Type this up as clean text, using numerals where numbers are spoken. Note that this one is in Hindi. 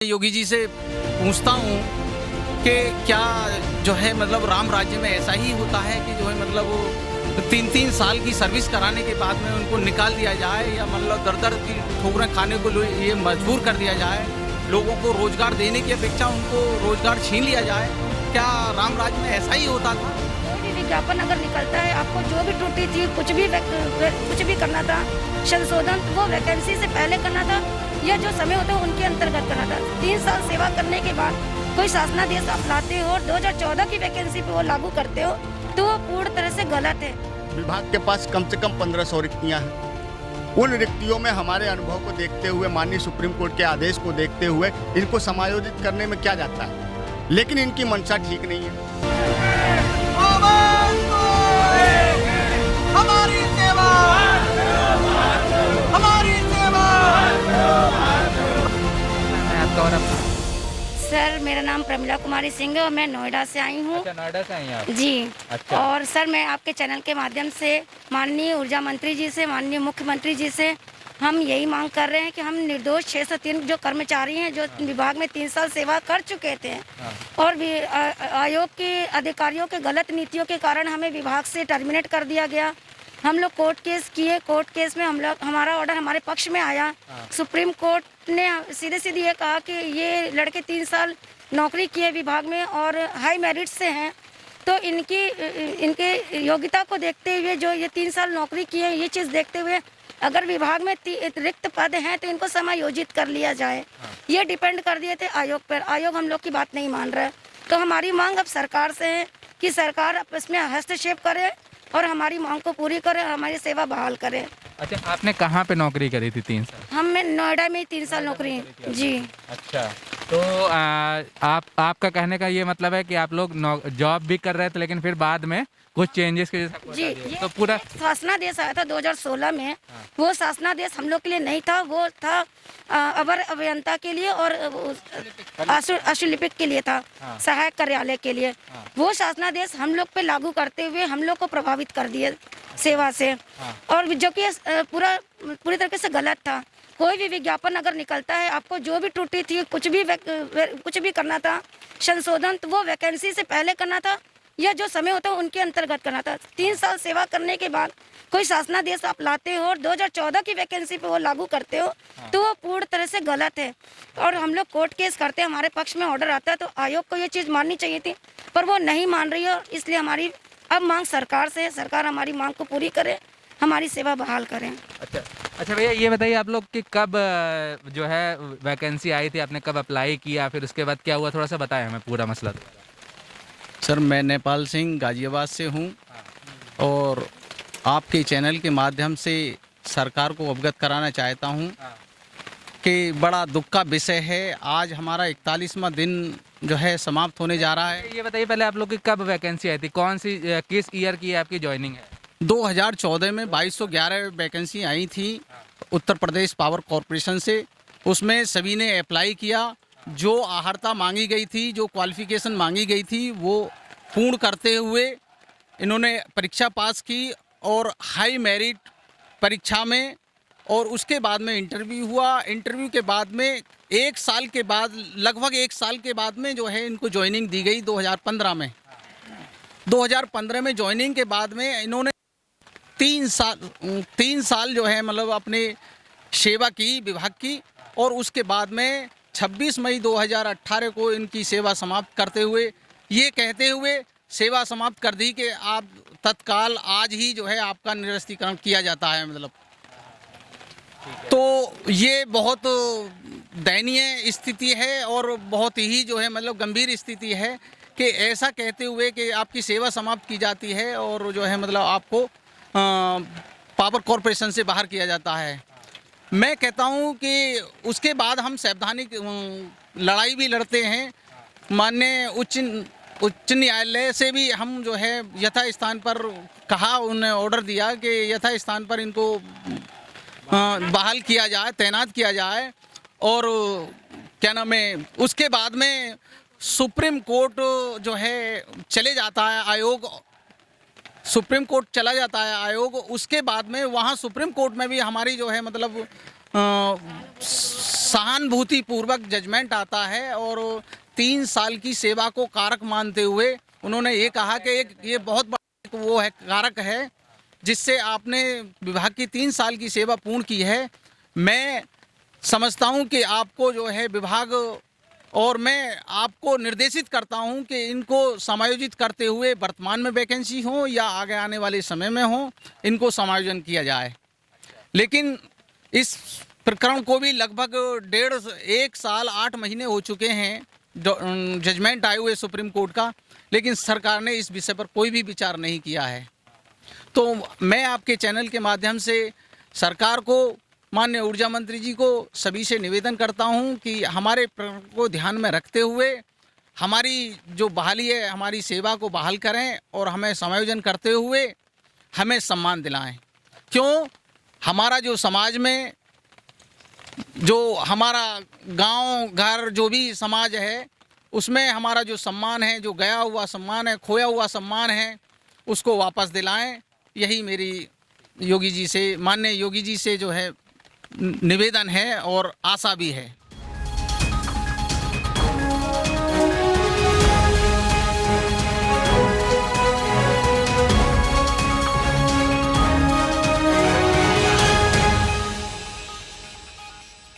योगी जी से पूछता हूँ कि क्या जो है मतलब राम राज्य में ऐसा ही होता है कि जो है मतलब 3-3 साल की सर्विस कराने के बाद में उनको निकाल दिया जाए या मतलब दर की ठोकरें खाने को ये मजबूर कर दिया जाए, लोगों को रोजगार देने की अपेक्षा उनको रोजगार छीन लिया जाए। क्या राम राज्य में ऐसा ही होता था? कोई भी विज्ञापन अगर निकलता है, आपको जो भी त्रुटि थी, कुछ भी करना था, संशोधन वो वैकेंसी से पहले करना था या जो समय होता है उनके अंतर्गत करना था। 3 साल सेवा करने के बाद कोई शासनादेश आप लाते हो और 2014 की वैकेंसी पे वो लागू करते हो तो वो पूर्ण तरह से गलत है। विभाग के पास कम से कम 1500 रिक्तियां हैं। उन रिक्तियों में हमारे अनुभव को देखते हुए, माननीय सुप्रीम कोर्ट के आदेश को देखते हुए इनको समायोजित करने में क्या जाता है, लेकिन इनकी मंशा ठीक नहीं है। हमारी सेवा, हमारी सेवा। सर मेरा नाम प्रमिला कुमारी सिंह है और मैं नोएडा से आई हूँ। अच्छा, नोएडा से आई हैं आप? जी। अच्छा। और सर मैं आपके चैनल के माध्यम से माननीय ऊर्जा मंत्री जी से, माननीय मुख्यमंत्री जी से हम यही मांग कर रहे हैं कि हम निर्दोष 603 जो कर्मचारी हैं जो विभाग में 3 साल सेवा कर चुके थे और भी आयोग के अधिकारियों के गलत नीतियों के कारण हमें विभाग से टर्मिनेट कर दिया गया। हम लोग कोर्ट केस किए, कोर्ट केस में हमारा ऑर्डर हमारे पक्ष में आया। सुप्रीम कोर्ट ने सीधे सीधे ये कहा कि ये लड़के 3 साल नौकरी किए विभाग में और हाई मेरिट से हैं, तो इनके योग्यता को देखते हुए जो ये 3 साल नौकरी किए, ये चीज़ देखते हुए अगर विभाग में रिक्त पद हैं तो इनको समायोजित कर लिया जाए। ये डिपेंड कर दिए थे आयोग पर। आयोग हम लोग की बात नहीं मान रहा है, तो हमारी मांग अब सरकार से है कि सरकार अब इसमें हस्तक्षेप करे और हमारी मांग को पूरी करे और हमारी सेवा बहाल करे। अच्छा, आपने कहाँ पे नौकरी करी थी 3 साल? मैं नोएडा में 3 साल नौकरी जी। अच्छा, तो आपका कहने का ये मतलब है कि आप लोग जॉब भी कर रहे थे लेकिन फिर बाद में कुछ चेंजेस के जैसा जी, तो पूरा शासनादेश आया था 2016 में। वो शासनादेश हम लोग के लिए नहीं था, वो था अवर अभियंता के लिए और अशुलिपिक के लिए था, सहायक कार्यालय के लिए। वो शासनादेश हम लोग पे लागू करते हुए हम लोग को प्रभावित कर दिए सेवा से, और जो कि पूरी तरीके से गलत था। कोई भी विज्ञापन अगर निकलता है, आपको जो भी त्रुटि थी, कुछ भी करना था, संशोधन तो वो वैकेंसी से पहले करना था या जो समय होता है उनके अंतर्गत करना था। 3 साल सेवा करने के बाद कोई शासनादेश आप लाते हो और 2014 की वैकेंसी पे वो लागू करते हो तो वो पूर्ण तरह से गलत है। और हम लोग कोर्ट केस करते हैं, हमारे पक्ष में ऑर्डर आता है, तो आयोग को ये चीज़ माननी चाहिए थी, पर वो नहीं मान रही है। इसलिए हमारी अब मांग सरकार से है, सरकार हमारी मांग को पूरी करे, हमारी सेवा बहाल करें। अच्छा भैया, ये बताइए आप लोग कि कब जो है वैकेंसी आई थी, आपने कब अप्लाई किया, फिर उसके बाद क्या हुआ, थोड़ा सा बताएं हमें पूरा मसला। सर मैं नेपाल सिंह गाजियाबाद से हूँ और आपके चैनल के माध्यम से सरकार को अवगत कराना चाहता हूँ कि बड़ा दुख का विषय है। आज हमारा 41वां दिन जो है समाप्त होने जा रहा है। ये बताइए पहले आप लोग की कब वैकेंसी आई थी, कौन सी किस ईयर की आपकी ज्वाइनिंग है? 2014 में 2211 वैकेंसी आई थी उत्तर प्रदेश पावर कॉरपोरेशन से। उसमें सभी ने अप्लाई किया। जो अर्हता मांगी गई थी, जो क्वालिफिकेशन मांगी गई थी, वो पूर्ण करते हुए इन्होंने परीक्षा पास की और हाई मेरिट परीक्षा में, और उसके बाद में इंटरव्यू हुआ। इंटरव्यू के बाद में 1 साल के बाद, लगभग 1 साल के बाद में जो है इनको ज्वाइनिंग दी गई 2015 में। 2015 में ज्वाइनिंग के बाद में इन्होंने 3 साल जो है मतलब अपने सेवा की विभाग की, और उसके बाद में 26 मई 2018 को इनकी सेवा समाप्त करते हुए ये कहते हुए सेवा समाप्त कर दी कि आप तत्काल आज ही जो है आपका निरस्तीकरण किया जाता है। मतलब तो ये बहुत दयनीय स्थिति है और बहुत ही जो है मतलब गंभीर स्थिति है कि ऐसा कहते हुए कि आपकी सेवा समाप्त की जाती है और जो है मतलब आपको पावर कॉरपोरेशन से बाहर किया जाता है। मैं कहता हूं कि उसके बाद हम सैद्धांतिक लड़ाई भी लड़ते हैं। माननीय उच्च न्यायालय से भी हम जो है यथा स्थान पर कहा, उन्हें ऑर्डर दिया कि यथा स्थान पर इनको बहाल किया जाए, तैनात किया जाए। और क्या नाम है, उसके बाद में सुप्रीम कोर्ट जो है चले जाता है आयोग, सुप्रीम कोर्ट चला जाता है आयोग। उसके बाद में वहाँ सुप्रीम कोर्ट में भी हमारी जो है मतलब सहानुभूति पूर्वक जजमेंट आता है और 3 साल की सेवा को कारक मानते हुए उन्होंने ये कहा कि ये बहुत बड़ा वो है कारक है जिससे आपने विभाग की 3 साल की सेवा पूर्ण की है। मैं समझता हूँ कि आपको जो है विभाग और मैं आपको निर्देशित करता हूं कि इनको समायोजित करते हुए वर्तमान में वैकेंसी हो या आगे आने वाले समय में हो, इनको समायोजन किया जाए। लेकिन इस प्रकरण को भी लगभग 1 साल 8 महीने हो चुके हैं जजमेंट आए हुए सुप्रीम कोर्ट का, लेकिन सरकार ने इस विषय पर कोई भी विचार नहीं किया है। तो मैं आपके चैनल के माध्यम से सरकार को, माननीय ऊर्जा मंत्री जी को, सभी से निवेदन करता हूं कि हमारे प्रकरण को ध्यान में रखते हुए हमारी जो बहाली है, हमारी सेवा को बहाल करें और हमें समायोजन करते हुए हमें सम्मान दिलाएं। क्यों? हमारा जो समाज में जो हमारा गांव घर जो भी समाज है उसमें हमारा जो सम्मान है, जो गया हुआ सम्मान है, खोया हुआ सम्मान है, उसको वापस दिलाएं। यही मेरी योगी जी से, माननीय योगी जी से जो है निवेदन है और आशा भी है।